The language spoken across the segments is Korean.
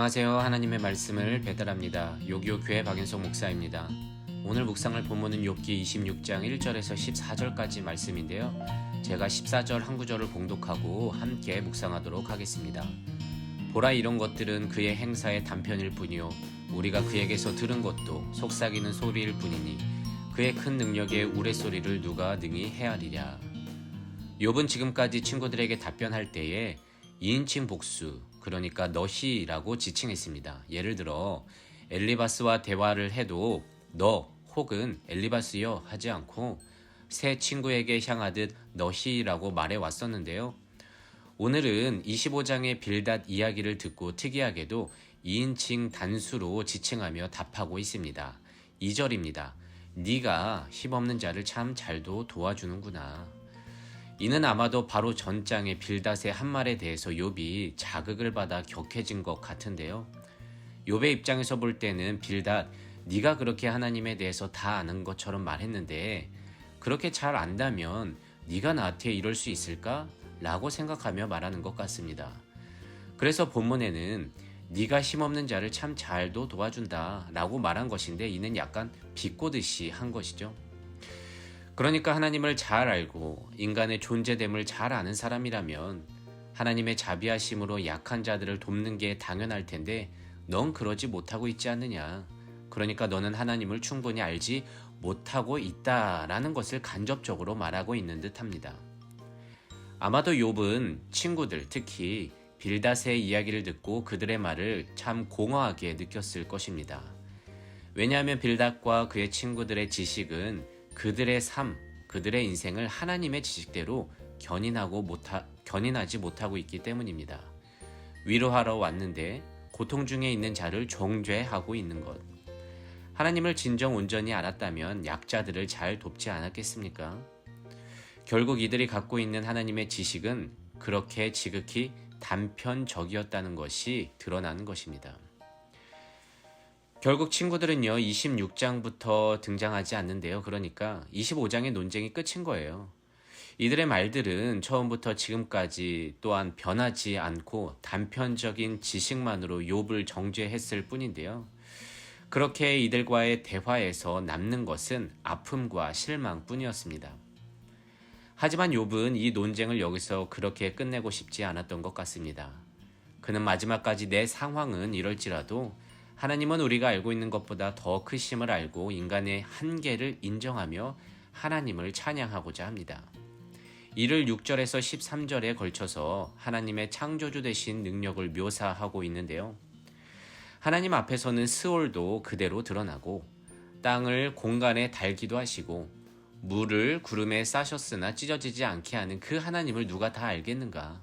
안녕하세요. 하나님의 말씀을 배달합니다. 요기요 교회 박윤석 목사입니다. 오늘 묵상할 본문은 욥기 26장 1절에서 14절까지 말씀인데요. 제가 14절 한 구절을 봉독하고 함께 묵상하도록 하겠습니다. 보라, 이런 것들은 그의 행사의 단편일 뿐이요 우리가 그에게서 들은 것도 속삭이는 소리일 뿐이니 그의 큰 능력의 우레소리를 누가 능히 헤아리랴. 욥은 지금까지 친구들에게 답변할 때에 2인칭 복수, 그러니까 너희라고 지칭했습니다. 예를 들어 엘리바스와 대화를 해도 너 혹은 엘리바스여 하지 않고 새 친구에게 향하듯 너희라고 말해 왔었는데요. 오늘은 25장의 빌닷 이야기를 듣고 특이하게도 2인칭 단수로 지칭하며 답하고 있습니다. 2절입니다. 네가 힘없는 자를 참 잘도 도와주는구나. 이는 아마도 바로 전장의 빌닷의 한 말에 대해서 욥이 자극을 받아 격해진 것 같은데요. 욥의 입장에서 볼 때는 빌닷, 네가 그렇게 하나님에 대해서 다 아는 것처럼 말했는데 그렇게 잘 안다면 네가 나한테 이럴 수 있을까? 라고 생각하며 말하는 것 같습니다. 그래서 본문에는 네가 힘없는 자를 참 잘도 도와준다 라고 말한 것인데 이는 약간 비꼬듯이 한 것이죠. 그러니까 하나님을 잘 알고 인간의 존재됨을 잘 아는 사람이라면 하나님의 자비하심으로 약한 자들을 돕는 게 당연할 텐데 넌 그러지 못하고 있지 않느냐. 그러니까 너는 하나님을 충분히 알지 못하고 있다라는 것을 간접적으로 말하고 있는 듯합니다. 아마도 욥은 친구들, 특히 빌닷의 이야기를 듣고 그들의 말을 참 공허하게 느꼈을 것입니다. 왜냐하면 빌닷과 그의 친구들의 지식은 그들의 삶, 그들의 인생을 하나님의 지식대로 견인하지 못하고 있기 때문입니다. 위로하러 왔는데 고통 중에 있는 자를 정죄하고 있는 것. 하나님을 진정 온전히 알았다면 약자들을 잘 돕지 않았겠습니까? 결국 이들이 갖고 있는 하나님의 지식은 그렇게 지극히 단편적이었다는 것이 드러나는 것입니다. 결국 친구들은요 26장부터 등장하지 않는데요. 그러니까 25장의 논쟁이 끝인 거예요. 이들의 말들은 처음부터 지금까지 또한 변하지 않고 단편적인 지식만으로 욥을 정죄했을 뿐인데요. 그렇게 이들과의 대화에서 남는 것은 아픔과 실망뿐이었습니다. 하지만 욥은 이 논쟁을 여기서 그렇게 끝내고 싶지 않았던 것 같습니다. 그는 마지막까지 내 상황은 이럴지라도 하나님은 우리가 알고 있는 것보다 더 크심을 알고 인간의 한계를 인정하며 하나님을 찬양하고자 합니다. 이를 6절에서 13절에 걸쳐서 하나님의 창조주 되신 능력을 묘사하고 있는데요. 하나님 앞에서는 스올도 그대로 드러나고 땅을 공간에 달기도 하시고 물을 구름에 싸셨으나 찢어지지 않게 하는 그 하나님을 누가 다 알겠는가?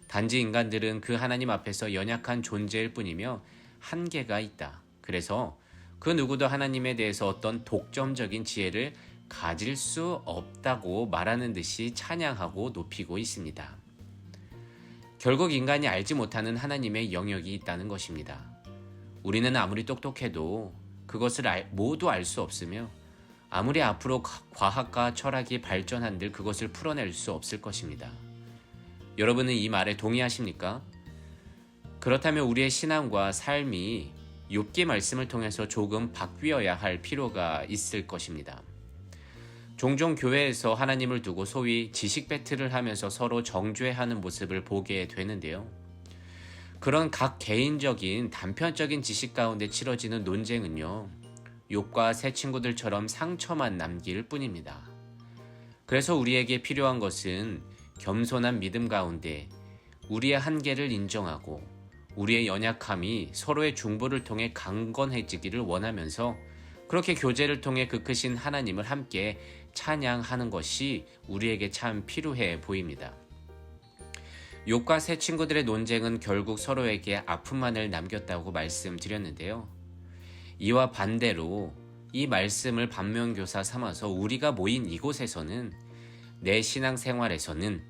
단지 인간들은 그 하나님 앞에서 연약한 존재일 뿐이며 한계가 있다. 그래서 그 누구도 하나님에 대해서 어떤 독점적인 지혜를 가질 수 없다고 말하는 듯이 찬양하고 높이고 있습니다. 결국 인간이 알지 못하는 하나님의 영역이 있다는 것입니다. 우리는 아무리 똑똑해도 그것을 모두 알 수 없으며 아무리 앞으로 과학과 철학이 발전한들 그것을 풀어낼 수 없을 것입니다. 여러분은 이 말에 동의하십니까? 그렇다면 우리의 신앙과 삶이 욥기 말씀을 통해서 조금 바뀌어야 할 필요가 있을 것입니다. 종종 교회에서 하나님을 두고 소위 지식 배틀을 하면서 서로 정죄하는 모습을 보게 되는데요. 그런 각 개인적인 단편적인 지식 가운데 치러지는 논쟁은요, 욥과 새 친구들처럼 상처만 남길 뿐입니다. 그래서 우리에게 필요한 것은 겸손한 믿음 가운데 우리의 한계를 인정하고 우리의 연약함이 서로의 중보를 통해 강건해지기를 원하면서 그렇게 교제를 통해 그 크신 하나님을 함께 찬양하는 것이 우리에게 참 필요해 보입니다. 욥과 새 친구들의 논쟁은 결국 서로에게 아픔만을 남겼다고 말씀드렸는데요. 이와 반대로 이 말씀을 반면교사 삼아서 우리가 모인 이곳에서는 내 신앙생활에서는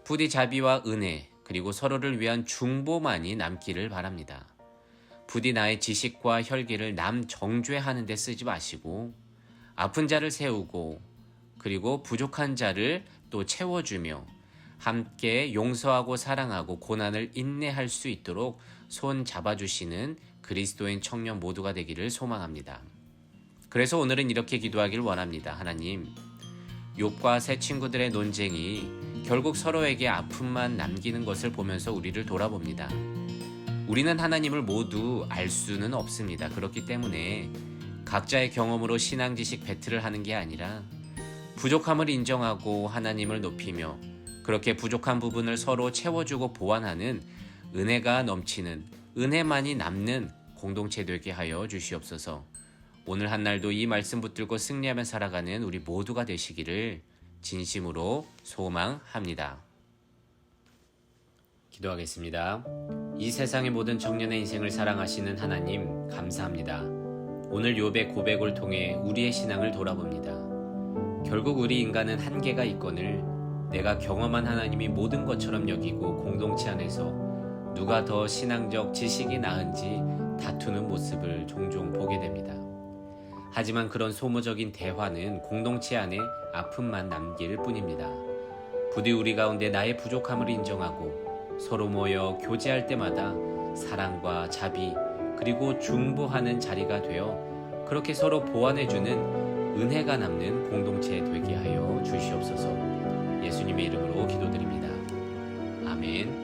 부디 자비와 은혜 그리고 서로를 위한 중보만이 남기를 바랍니다. 부디 나의 지식과 혈기를 남 정죄하는 데 쓰지 마시고 아픈 자를 세우고 그리고 부족한 자를 또 채워주며 함께 용서하고 사랑하고 고난을 인내할 수 있도록 손 잡아주시는 그리스도인 청년 모두가 되기를 소망합니다. 그래서 오늘은 이렇게 기도하길 원합니다. 하나님, 욥과 새 친구들의 논쟁이 결국 서로에게 아픔만 남기는 것을 보면서 우리를 돌아봅니다. 우리는 하나님을 모두 알 수는 없습니다. 그렇기 때문에 각자의 경험으로 신앙 지식 배틀을 하는 게 아니라 부족함을 인정하고 하나님을 높이며 그렇게 부족한 부분을 서로 채워주고 보완하는 은혜가 넘치는, 은혜만이 남는 공동체 되게 하여 주시옵소서. 오늘 한 날도 이 말씀 붙들고 승리하며 살아가는 우리 모두가 되시기를 진심으로 소망합니다. 기도하겠습니다. 이 세상의 모든 청년의 인생을 사랑하시는 하나님, 감사합니다. 오늘 욥의 고백을 통해 우리의 신앙을 돌아봅니다. 결국 우리 인간은 한계가 있거늘 내가 경험한 하나님이 모든 것처럼 여기고 공동체 안에서 누가 더 신앙적 지식이 나은지 다투는 모습을 종종 보게 됩니다. 하지만 그런 소모적인 대화는 공동체 안에 아픔만 남길 뿐입니다. 부디 우리 가운데 나의 부족함을 인정하고 서로 모여 교제할 때마다 사랑과 자비 그리고 중보하는 자리가 되어 그렇게 서로 보완해주는 은혜가 남는 공동체 되게 하여 주시옵소서. 예수님의 이름으로 기도드립니다. 아멘.